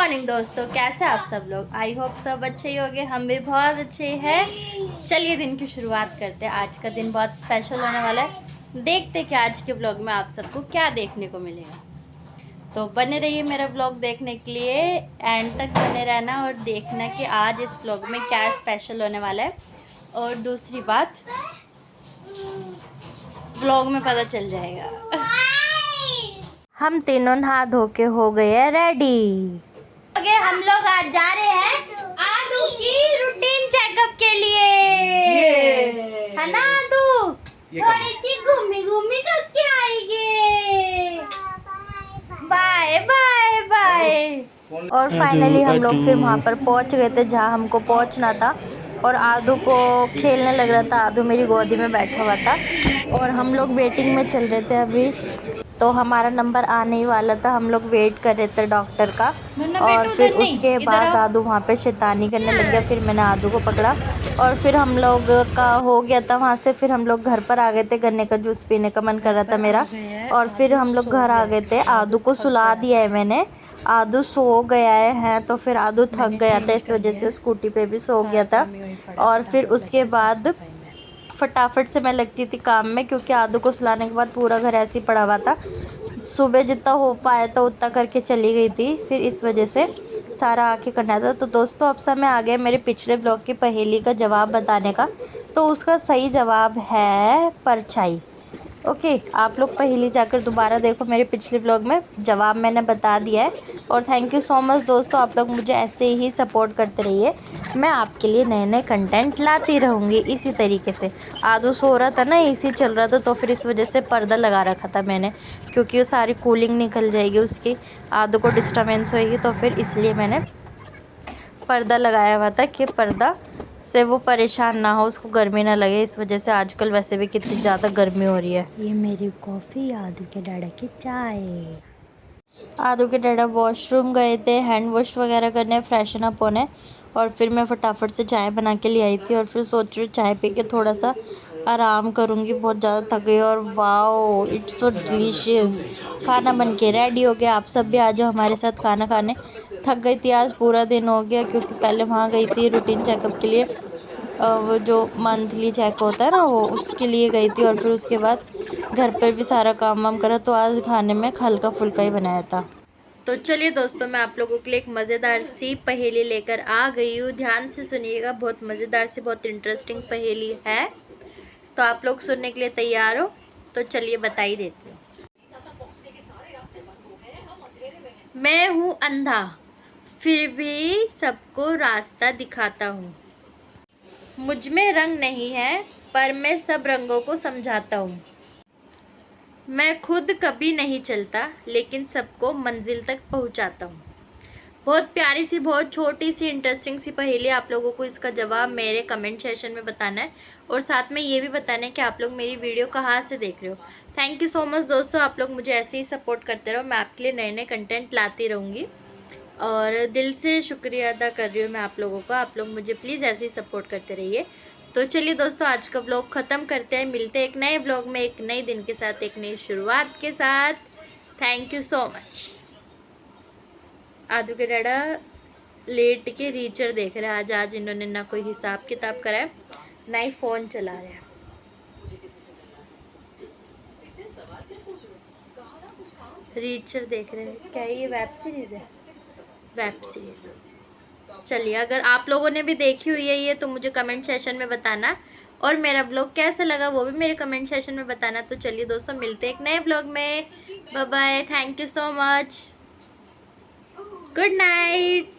Morning दोस्तों, कैसे आप सब लोग। आई होप सब अच्छे ही होंगे, हम भी बहुत अच्छे हैं। चलिए दिन की शुरुआत करते हैं। आज का दिन बहुत स्पेशल होने वाला है। देखते कि आज के व्लॉग में आप सबको क्या देखने को मिलेगा। तो बने रहिए मेरा व्लॉग देखने के लिए, एंड तक बने रहना और देखना कि आज इस व्लॉग में क्या स्पेशल होने वाला है। और दूसरी बात, व्लॉग में पता चल जाएगा। हम तीनों नहा धो के हो गए हैं रेडी। हम लोग आज जा रहे हैं आदू की रूटीन चेकअप के लिए, है ना आदू? थोड़ी सी घूमी घूमी करके आएंगे। Bye bye bye. और फाइनली हम लोग फिर वहाँ पर पहुँच गए थे जहाँ हमको पहुँचना था। और आदू को खेलने लग रहा था, आदू मेरी गोदी में बैठा हुआ था और हम लोग वेटिंग में चल रहे थे। अभी तो हमारा नंबर आने ही वाला था, हम लोग वेट कर रहे थे डॉक्टर का। और फिर उसके बाद आदू वहाँ पे शैतानी करने लग गया। फिर मैंने आदू को पकड़ा और फिर हम लोग का हो गया था वहाँ से। फिर हम लोग घर पर आ गए थे, गन्ने का जूस पीने का मन कर रहा था मेरा। और फिर हम लोग घर आ गए थे। आदू को सुला दिया है मैंने, आदू सो गया है। तो फिर आदू थक गया था, इस वजह से स्कूटी पे भी सो गया था। और फिर उसके बाद फटाफट से मैं लगती थी काम में, क्योंकि आदू को सुलाने के बाद पूरा घर ऐसे ही पड़ा हुआ था। सुबह जितना हो पाया था उतना करके चली गई थी, फिर इस वजह से सारा आके करना था। तो दोस्तों अब समय आ गया मेरे पिछले ब्लॉग की पहेली का जवाब बताने का। तो उसका सही जवाब है परछाई। ओके, आप लोग पहेली जाकर दोबारा देखो, मेरे पिछले ब्लॉग में जवाब मैंने बता दिया है। और थैंक यू सो मच दोस्तों, आप लोग मुझे ऐसे ही सपोर्ट करते रहिए। मैं आपके लिए नए नए कंटेंट लाती रहूँगी इसी तरीके से। आदू सो रहा था ना, एसी चल रहा था, तो फिर इस वजह से पर्दा लगा रखा था मैंने, क्योंकि वो सारी कूलिंग निकल जाएगी उसकी, आदू को डिस्टर्बेंस होएगी। तो फिर इसलिए मैंने पर्दा लगाया हुआ था कि पर्दा से वो परेशान ना हो, उसको गर्मी ना लगे। इस वजह से आजकल वैसे भी कितनी ज़्यादा गर्मी हो रही है। ये मेरी कॉफ़ी, आदू के डैडा की चाय। आदू के डैडा वॉशरूम गए थे हैंड वॉश वगैरह करने, फ्रेशन अप होने। और फिर मैं फटाफट से चाय बना के ले आई थी। और फिर सोच रही हूँ चाय पी के थोड़ा सा आराम करूँगी, बहुत ज़्यादा थक गई। और वाओ, इट्स सो डिलीशियस। खाना बन के रेडी हो गया, आप सब भी आ जाओ हमारे साथ खाना खाने। थक गई थी, आज पूरा दिन हो गया, क्योंकि पहले वहाँ गई थी रूटीन चेकअप के लिए। वो जो मंथली चेक होता है ना, वो उसके लिए गई थी। और फिर उसके बाद घर पर भी सारा काम वाम करा, तो आज खाने में हल्का फुल्का ही बनाया था। तो चलिए दोस्तों, मैं आप लोगों के लिए एक मज़ेदार सी पहेली लेकर आ गई हूँ। ध्यान से सुनिएगा, बहुत मज़ेदार सी, बहुत इंटरेस्टिंग पहेली है। तो आप लोग सुनने के लिए तैयार हो? तो चलिए बता ही देती हूँ। मैं हूँ अंधा, फिर भी सबको रास्ता दिखाता हूँ। मुझ में रंग नहीं है, पर मैं सब रंगों को समझाता हूँ। मैं खुद कभी नहीं चलता, लेकिन सबको मंजिल तक पहुँचाता हूँ। बहुत प्यारी सी, बहुत छोटी सी, इंटरेस्टिंग सी पहेली। आप लोगों को इसका जवाब मेरे कमेंट सेशन में बताना है, और साथ में ये भी बताना है कि आप लोग मेरी वीडियो कहाँ से देख रहे हो। थैंक यू सो मच दोस्तों, आप लोग मुझे ऐसे ही सपोर्ट करते रहो। मैं आपके लिए नए नए कंटेंट लाती रहूँगी, और दिल से शुक्रिया अदा कर रही हूँ मैं आप लोगों का। आप लोग मुझे प्लीज़ ऐसे ही सपोर्ट करते रहिए। तो चलिए दोस्तों, आज का ब्लॉग ख़त्म करते हैं। मिलते हैं एक नए ब्लॉग में, एक नए दिन के साथ, एक नई शुरुआत के साथ। Thank you so much. आदू के डैडा लेट के रीचर देख रहे हैं। आज इन्होंने ना कोई हिसाब किताब करा है, ना ही फ़ोन चला रहे हैं। रीचर देख रहे हैं। क्या ये वेब सीरीज़ है? Web series. चलिए, अगर आप लोगों ने भी देखी हुई है ये, तो मुझे कमेंट सेशन में बताना। और मेरा ब्लॉग कैसा लगा वो भी मेरे कमेंट सेशन में बताना। तो चलिए दोस्तों, मिलते हैं एक नए ब्लॉग में। Bye bye, thank you so much, good night.